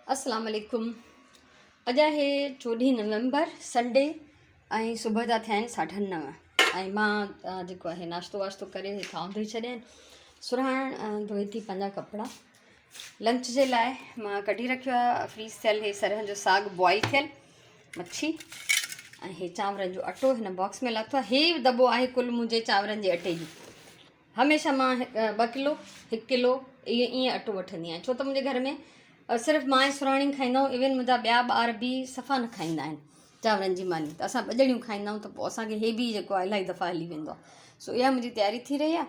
अस्सलाम वालेकुम। अॼु आहे 14 नवंबर संडे ऐं सुबुह जा थिया आहिनि 9:30 ऐं मां जेको आहे नाश्तो वाश्तो करे खाऊं धोई छॾिया आहिनि। सुराण धोई थी पंहिंजा कपिड़ा। लंच जे लाइ मां कढी रखियो आहे फ्रीज़ थियल हे सरहं जो साग बॉइल थियल मच्छी ऐं हे चांवरनि जो अटो हिन बॉक्स में लाथो आहे। हे दॿो आहे कुल मुंहिंजे चांवरनि जे अटे जी। हमेशह मां 2 किलो 1 किलो ईअं अटो वठंदी आहियां, छो त मुंहिंजे घर में सिर्फ़ु मां ऐं सुराणी खाईंदा आहियूं। इवन मुंहिंजा ॿिया ॿार बि सफ़ा न खाईंदा आहिनि चांवरनि जी मानी, त असां 2 ॼणियूं खाईंदा आहियूं, त पोइ असांखे हे बि जेको आहे इलाही दफ़ा हली वेंदो आहे। सो इहा मुंहिंजी तयारी थी रही आहे।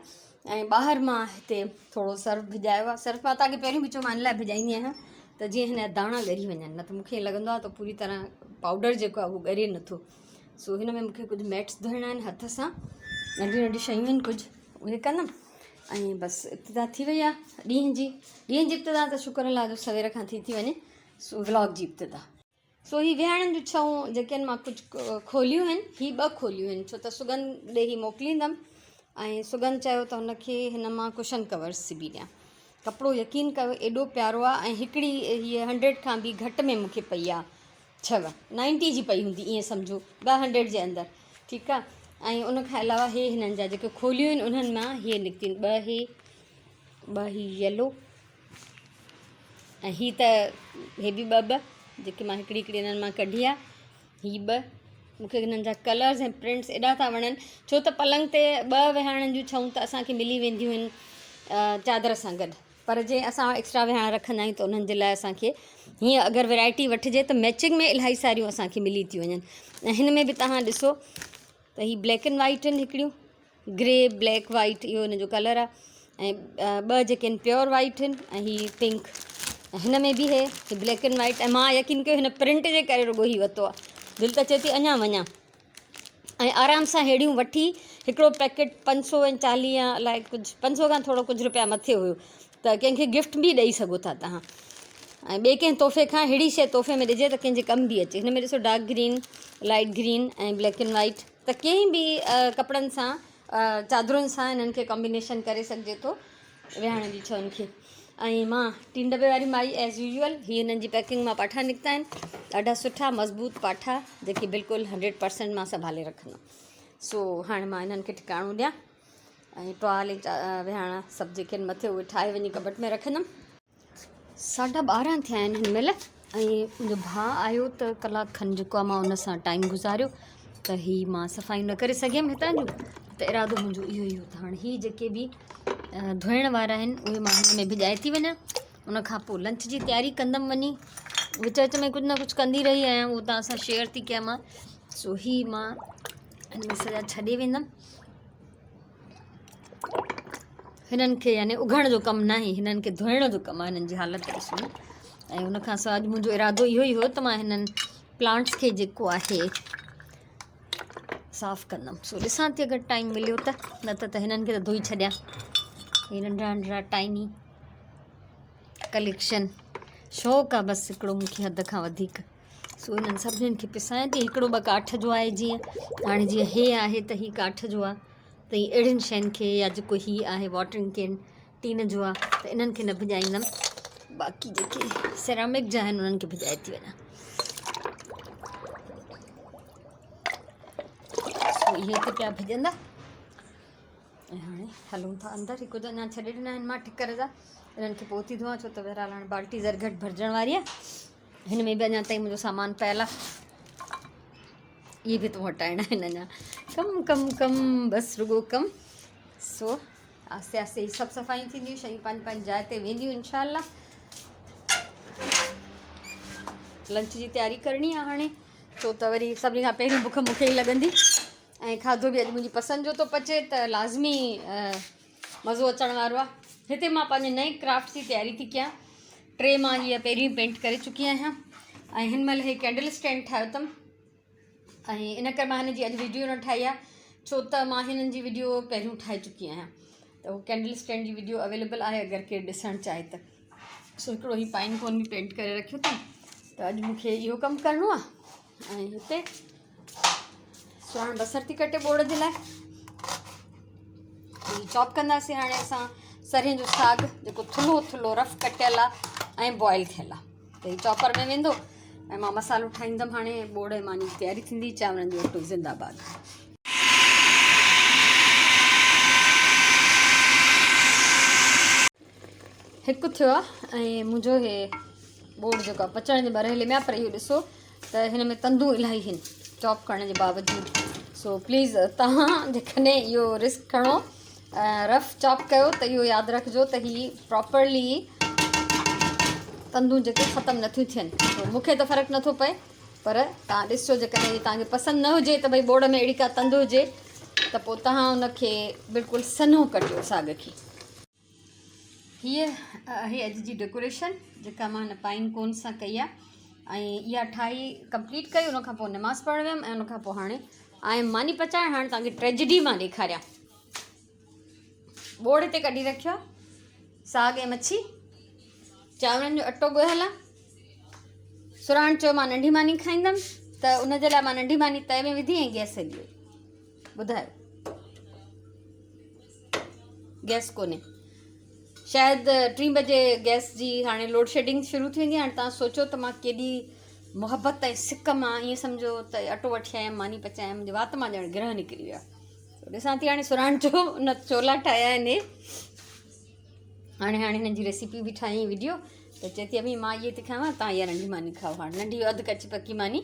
ऐं ॿाहिरि मां हिते थोरो सर्फ भिॼायो आहे। सर्फ मां तव्हांखे पहिरियों बि चयो मां इन लाइ भिॼाईंदी आहियां त जीअं हिन जा दाणा ॻरी वञनि, न त मूंखे लॻंदो आहे त पूरी तरह पाउडर जेको आहे उहो ॻरे नथो। सो हिन में मूंखे कुझु मैट्स धोइणा आहिनि हथ सां, नंढियूं नंढियूं शयूं आहिनि कुझु, उहे कंदमि। ऐं बसि इब्तिदा थी वई आहे ॾींहं जी इब्तिदा त शुक्र अलाह जो सवेर खां थी वञे। सो व्लॉग जी इब्तिदा। सो ही विहाणनि जूं छऊं जेके आहिनि मां कुझु खोलियूं आहिनि, ही 2 खोलियूं आहिनि, छो त सुगंध ॾे ही मोकिलींदमि ऐं सुगंध चयो त हुनखे हिन मां कुशन कवर्स सिबी ॾियां। कपिड़ो यकीन कयो एॾो प्यारो आहे। ऐं हिकिड़ी हीअ 100 खां बि घटि में मूंखे पई आहे 6 90 जी पई हूंदी ईअं सम्झो, 200 जे अंदरि, ठीकु आहे। ऐं उनखां अलावा हे हिननि जा जेके खोलियूं आहिनि उन्हनि मां हीअ निकितियूं आहिनि 2 ही येलो ऐं ही त हे बि 2 जेके मां हिकिड़ी हिननि मां कढी आहे। ही 2 मूंखे हिननि जा कलर्स ऐं प्रिंट्स एॾा था वणनि, छो त पलंग ते 2 विहाणनि जूं छऊं त असांखे मिली वेंदियूं आहिनि चादर सां गॾु, पर जे असां एक्स्ट्रा विहाण रखंदा आहियूं त उन्हनि जे लाइ असांखे हीअं अगरि वैरायटी वठिजे त मैचिंग में इलाही सारियूं असांखे मिली थी वञनि। ऐं हिन में बि तव्हां ॾिसो त ही ब्लैक एंड वाइट आहिनि, हिकिड़ियूं ग्रे ब्लैक वाइट इहो हिन जो कलर आहे। ऐं 2 जेके आहिनि प्योर वाइट आहिनि ऐं ही पिंक। हिन में बि हे ब्लैक एंड वाइट। ऐं मां यकीन कयो हिन प्रिंट जे करे रुॻो ई वरितो आहे। दिलि त चए थी अञा वञा ऐं आराम सां अहिड़ियूं वठी हिकिड़ो पैकेट 540 या अलाए कुझु 500 खां थोरो कुझु रुपया मथे हुयो, त कंहिंखे गिफ्ट बि ॾेई सघो था तव्हां। ऐं ॿिए कंहिं तोहफ़े खां अहिड़ी शइ तोहफ़े में ॾिजे त कंहिंजे कमु बि अचे। हिन में ॾिसो डार्क ग्रीन, लाइट ग्रीन ऐं ब्लैक एंड वाइट, त कंहिं बि कपिड़नि सां चादरुनि सां हिननि खे कॉम्बिनेशन करे सघिजे थो विहाणे जी छउनि खे। ऐं मां 3 दॿे वारी माई एज़ यूजुअल ही हिननि जी पैकिंग मां पाठा निकिता आहिनि, ॾाढा सुठा मज़बूत पाठा जेके बिल्कुलु 100% मां संभाले रखंदमि। सो हाणे मां हिननि खे ठिकाणो ॾियां ऐं टुवाल विहाणा सभु जेके आहिनि मथे उहे ठाहे वञी कबट में रखंदमि। 12:30 थिया आहिनि हिन महिल। ऐं मुंहिंजो भाउ आयो त कलाक खनि जेको आहे मां हुन सां टाइम गुज़ारियो, त ही मां सफ़ाई न करे सघियमि हितां जूं, त इरादो मुंहिंजो इहो ई हो त हाणे ही जेके बि धोइण वारा आहिनि उहे मां हिन में भिॼाए थी वञा। उनखां पोइ लंच जी तयारी कंदमि वञी। विच विच में कुझु न कुझु कंदी रही आहियां, उहो तव्हां सां शेयर थी कयां मां। सो ही मां हिन में सॼा छॾे वेंदमि। हिननि खे यानी उघण जो कमु न आहे, हिननि खे धोइण जो कमु आहे। हिननि जी हालत ॾिसो। ऐं उनखां सवाइ अॼु मुंहिंजो इरादो इहो ई हो त मां हिननि प्लांट्स खे जेको आहे साफ़ु कंदमि। सो ॾिसां थी अगरि टाइम मिलियो त, न त हिननि खे त धोई छॾियां। हे नंढड़ा नंढड़ा टाइनी कलेक्शन शौक़ु आहे बसि हिकिड़ो मूंखे हद खां वधीक। सो हिननि सभिनीनि खे पिसायां थी। हिकिड़ो 2 काठ जो आहे, जीअं हाणे जीअं हे आहे त ही काठ जो आहे, त ही अहिड़ियुनि शयुनि खे, या जेको ही आहे वॉटरिंग कैन टीन जो आहे, त इन्हनि खे न भिॼाईंदमि। बाक़ी जेके सेरामिक जा आहिनि उन्हनि खे भिॼाए थी वञा। सो इहे त पिया भिॼंदा। ऐं हाणे हलूं था अंदरि। हिकु त अञा छॾे ॾिना आहिनि मां ठिकर जा, इन्हनि खे पोइ थी धोआं, छो त बहरहाल हाणे बाल्टी ज़रघट भरिजण वारी आहे। हिन में बि अञा ताईं मुंहिंजो सामान पियल आहे, इहे बि तो हटाइणा आहिनि। अञा कमु कमु कमु बसि रुॻो कमु। सो आहिस्ते आहिस्ते ही सभु सफ़ाइयूं थींदियूं, शयूं पंहिंजी जाइ ते वेंदियूं इंशाअल्लाह। लंच जी तयारी करणी आहे हाणे, छो त वरी सभिनी खां पहिरीं बुख मूंखे ई लॻंदी। ऐं खाधो बि अॼु मुंहिंजी पसंदि जो थो पचे, त लाज़मी मज़ो अचण वारो आहे। हिते मां पंहिंजे नए क्राफ्ट जी तयारी थी कयां। ट्रे मां हीअ पहिरीं पेंट करे चुकी आहियां ऐं हिन महिल हे कैंडल स्टैंड ठाहियो अथमि। ऐं इन करे मां हिन जी अॼु वीडियो न ठाही आहे, छो त मां हिननि जी वीडियो पहिरियों ठाहे चुकी आहियां। त उहो कैंडल स्टैंड जी वीडियो अवेलेबल आहे अगरि केरु ॾिसणु चाहे त। सो हिकिड़ो ही पाइन कोन बि पेंट करे रखियो अथमि, त अॼु मूंखे इहो कमु करिणो आहे। ऐं हिते सुहाण बसर थी कटे बोड़ जे लाइ, चॉप कंदासीं हाणे असां सरह जो साग, जेको थुल्हो थुल्हो रफ कटियल आहे ऐं बॉइल थियल आहे। त त हीउ चॉपर में वेंदो ऐं मां मसालो ठाहींदमि। हाणे बोड़ ऐं मानी जी तयारी थींदी। चांवरनि जो अटो ज़िंदाबाद। हिकु थियो आहे ऐं मुंहिंजो हे बोड़ जेको आहे पचण जे ॿरहले में आहे, पर इहो ॾिसो त हिन में तंदू इलाही आहिनि चॉप करण जे बावजूदि। सो प्लीज़ तव्हां जेकॾहिं इहो रिस्क खणो, रफ चॉप कयो त इहो यादि रखिजो त हीअ प्रॉपरली तंदू जेके ख़तमु नथियूं थियनि। तो मूंखे त फ़र्क़ु नथो पए, पर तव्हां ॾिसो जेकॾहिं तव्हांखे पसंदि न हुजे त भई बोड़ में अहिड़ी का तंदू हुजे त पोइ तव्हां उनखे बिल्कुलु सन्हो कटियो साग खे। हीअ आहे अॼु जी डेकोरेशन जेका मां हिन पाइन कोन सां कई आहे, ऐं इहा ठाही कंप्लीट कई। उनखां पोइ नमाज़ पढ़णु वियमि ऐं उनखां पोइ हाणे आयमि मानी पचाइणु। हाणे तव्हांखे ट्रेजिडी मां ॾेखारियां। बोड़ हिते कढी रखियो आहे, साग ऐं मच्छी, चांवरनि जो अटो ॻोहियल आहे। सुराण चयो मां नंढी मानी खाईंदमि त उनजे लाइ मां नंढी मानी तए में विधी ऐं गैस हली वई। ॿुधायो, गैस कोन्हे। शायदि 3 बजे गैस जी हाणे लोड शेडिंग शुरू थी वेंदी। हाणे तव्हां सोचो त मां केॾी मुहबत ऐं सिक मां ईअं सम्झो त अटो वठी आयमि, मानी पचायमि, मुंहिंजे वात मां ॼण गिरह निकिरी विया। ॾिसां थी हाणे सुराण जो उन चोला ठाहिया आहिनि। हाणे हिननि जी रेसिपी बि ठाही वीडियो, त चए थी अभी मां इहे थी खावां, तव्हां इहा नंढी मानी खाओ। हाणे नंढी अधु कची पकी मानी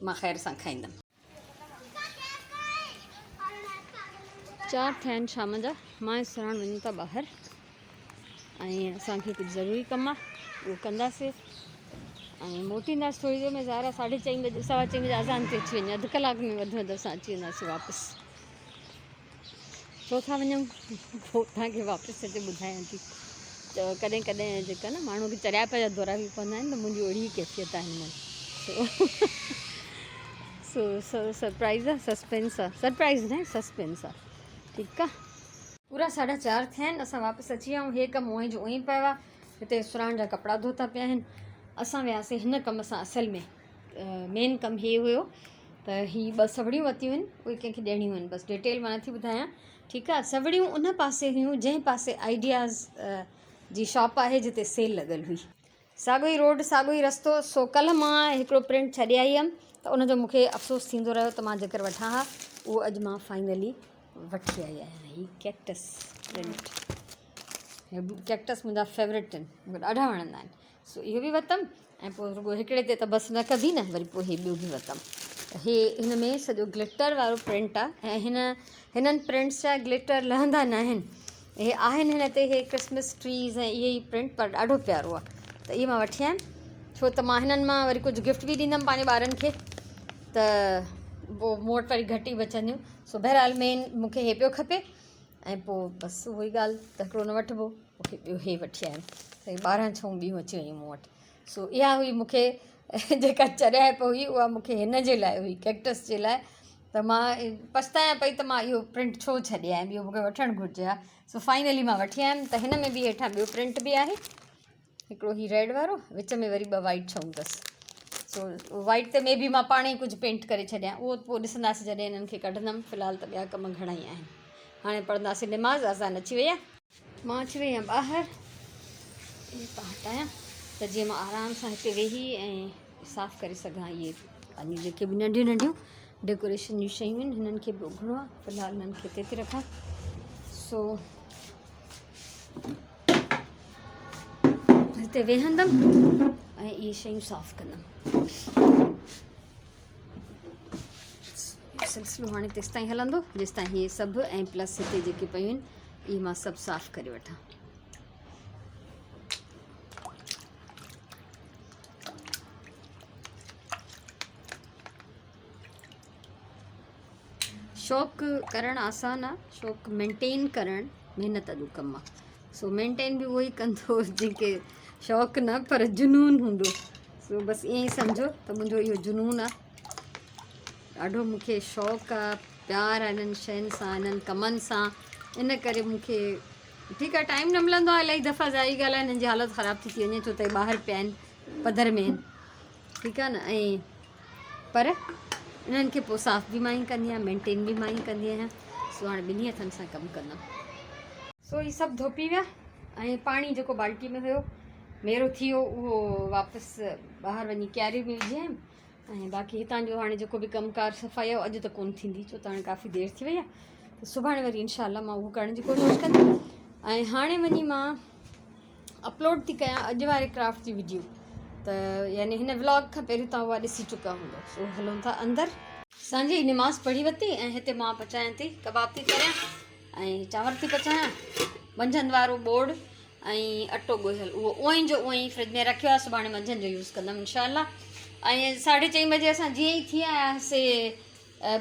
मां ख़ैर सां खाईंदमि। 4 थिया आहिनि शाम जा। मां सुराण वञूं था ॿाहिरि ऐं असांखे कुझु ज़रूरी कमु आहे, उहो कंदासीं ऐं मोटींदासीं थोरी देरि में। ज़ारा 4:30 बजे 4:15 बजे अज़ान ते अची वञे, अधु कलाक में वधि में वधि असां अची वेंदासीं वापसि। छो था वञूं पोइ तव्हांखे वापसि अची ॿुधायां थी। त कॾहिं कॾहिं जेका न माण्हू खे चरिया पिया दौरा बि पवंदा आहिनि, त मुंहिंजी अहिड़ी कैफ़ियत आहे हिन महिल। सो सरप्राइज़ आहे, सस्पेंस आहे। सरप्राइज़ न, सस्पेंस आहे। ठीकु आहे। पूरा 4:30 थिया आहिनि, असां वापसि अची विया आहियूं। हे कमु उअं जो उअं ई पियो आहे। हिते सुराण जा कपिड़ा धोता पिया आहिनि। असां वियासीं हिन कम सां। असल में मेन कमु हे हुयो त हीअ 2 सवड़ियूं वरितियूं आहिनि, उहे कंहिंखे ॾियणियूं आहिनि। बसि डिटेल मां नथी ॿुधायां, ठीकु आहे। सवड़ियूं उन पासे हुयूं जंहिं पासे आइडियाज़ जी शॉप आहे, जिते सेल लॻल हुई। साॻियो ई रोड, साॻियो ई रस्तो। सो कल्ह मां हिकिड़ो प्रिंट छॾे आई हुअमि, त उनजो मूंखे अफ़सोस थींदो रहियो त मां जेकर वठां हा, उहो अॼु मां फाइनली वठी आई आहियां। हीअ कैक्टस प्रिंट, कैक्टस मुंहिंजा फेवरेट आहिनि, मूंखे ॾाढा वणंदा आहिनि। सो इहो बि वरितमि ऐं पोइ रुॻो हिकिड़े ते त बसि न कबी न, वरी पोइ हे ॿियो बि वरितमि। हे हिन में सॼो ग्लिटर वारो प्रिंट आहे ऐं हिननि प्रिंट्स जा ग्लिटर लहंदा न आहिनि। हे आहिनि हिन ते हे क्रिसमस ट्रीज़ ऐं इहे ई प्रिंट, पर ॾाढो प्यारो आहे। त इहे मां वठी आयमि, छो त मां हिननि मां वरी कुझु गिफ्ट बि ॾींदमि पंहिंजे ॿारनि खे, त पोइ मूं वटि वरी घटि ई बचंदियूं। सो बहरहाल मेन मूंखे हे पियो खपे ऐं पोइ बसि उहो ई ॻाल्हि त हिकिड़ो न वठिबो, मूंखे ॿियो हे वठी आयमि। त 12 छऊं ॿियूं अची वयूं मूं वटि। सो इहा हुई मूंखे जेका चरियाप हुई, उहा मूंखे हिन जे लाइ हुई, कैक्टस जे लाइ। त मां पछतायां पई त मां इहो प्रिंट छो छॾे आयमि, इहो मूंखे वठणु घुरिजे हा। सो फाइनली मां वठी आयमि। त हिन में बि हेठां ॿियो प्रिंट बि आहे, हिकिड़ो ही रेड वारो, विच में वरी 2 वाइट छऊं अथसि। सो वाइट ते में बि मां पाण ई कुझु पेंट करे छॾियां, उहो पोइ ॾिसंदासीं जॾहिं हिननि खे कढंदमि। फ़िलहालु त ॿिया कम घणा ई आहिनि। हाणे पढ़ंदासीं नमाज़। अज़ान अची वई आहे, मां अची वई आहियां ॿाहिरि। इहे हटायां त जीअं मां आराम सां हिते वेही ऐं साफ़ु करे सघां। इहे पंहिंजियूं जेके बि नंढियूं नंढियूं डेकोरेशन जूं शयूं आहिनि, हिननि खे बि उघणो आहे। फ़िलहालु हिननि खे हिते थी रखां। सो हिते वेहंदमि ऐं इहे शयूं साफ़ु कंदमि। सिलसिलो हाणे तेसि ताईं हलंदो जेसि ताईं इहे सभु ऐं प्लस हिते जेके पियूं आहिनि, इहे मां सभु साफ़ु करे वठां। शौक़ु करणु आसानु आहे, शौक़ु मेंटेन करणु महिनत जो कमु आहे। सो मेंटेन बि उहो ई कंदो जंहिंखे शौक़ु न पर जुनून हूंदो। सो बसि ईअं ई सम्झो त मुंहिंजो इहो जुनून आहे। ॾाढो मूंखे शौक़ु आहे, प्यारु आहे इन्हनि शयुनि सां, इन्हनि कमनि सां। इन करे मूंखे ठीकु आहे, टाइम न मिलंदो आहे। इलाही दफ़ा ज़ाही ॻाल्हि आहे, हिननि जी हालति ख़राबु थी वञे, छो त ॿाहिरि पिया आहिनि, पधर में आहिनि, ठीकु आहे न। ऐं पर इन्हनि खे पोइ साफ़ बि मां ई कंदी आहियां, मेंटेन बि मां ई कंदी आहियां। सो हाणे 2 हथनि सां कमु कंदमि। सो इहे सभु धोपी विया ऐं पाणी जेको बाल्टी में हुयो मेरो थी वियो उहो वापसि ॿाहिरि वञी क्यारी में विझी आयमि ऐं बाक़ी हितां जो हाणे जेको बि कमकार सफ़ाई आहे अॼु त कोन्ह थींदी छो त हाणे काफ़ी देरि थी वई आहे त सुभाणे वरी इनशाला मां उहो करण जी कोशिशि कंदी ऐं हाणे वञी मां अपलोड थी कयां अॼु वारे क्राफ्ट जी वीडियो त यानी हिन व्लॉग खां पहिरियों तव्हां उहा ॾिसी चुका हूंदव सो हलूं था अंदरि असांजी नमाज़ पढ़ी वरिती ऐं हिते मां पचायां थी कबाब थी करियां ऐं चांवर थी पचायां मंझंदि वारो बोड़ ऐं अटो ॻोहियल उहो उअं ई जो उअं ई फ्रिज में रखियो आहे सुभाणे मंझंदि जो यूज़ कंदमि इनशाला ऐं 4:30 बजे असां जीअं ई थी आयासीं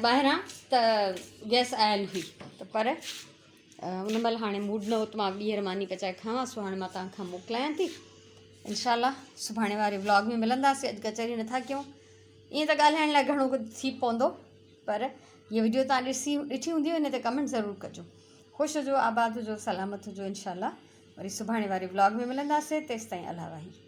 ॿाहिरां त गैस आयल हुई त पर उन महिल हाणे मूड न हो त मां ॿीहर मानी पचाए खावां सो हाणे मां तव्हांखां मोकिलायां थी इनशाला सुभाणे वारे व्लॉग में मिलंदासीं अॼु कचहरी नथा कयूं ईअं त ॻाल्हाइण लाइ घणो कुझु थी पवंदो पर हीअ वीडियो तव्हां ॾिठी हूंदी हिन ते कमेंट ज़रूरु कजो ख़ुशि हुजो आबाद हुजो सलामत हुजो इनशाला वरी सुभाणे वारे व्लॉग में मिलंदासीं तेसिताईं अलाह वाही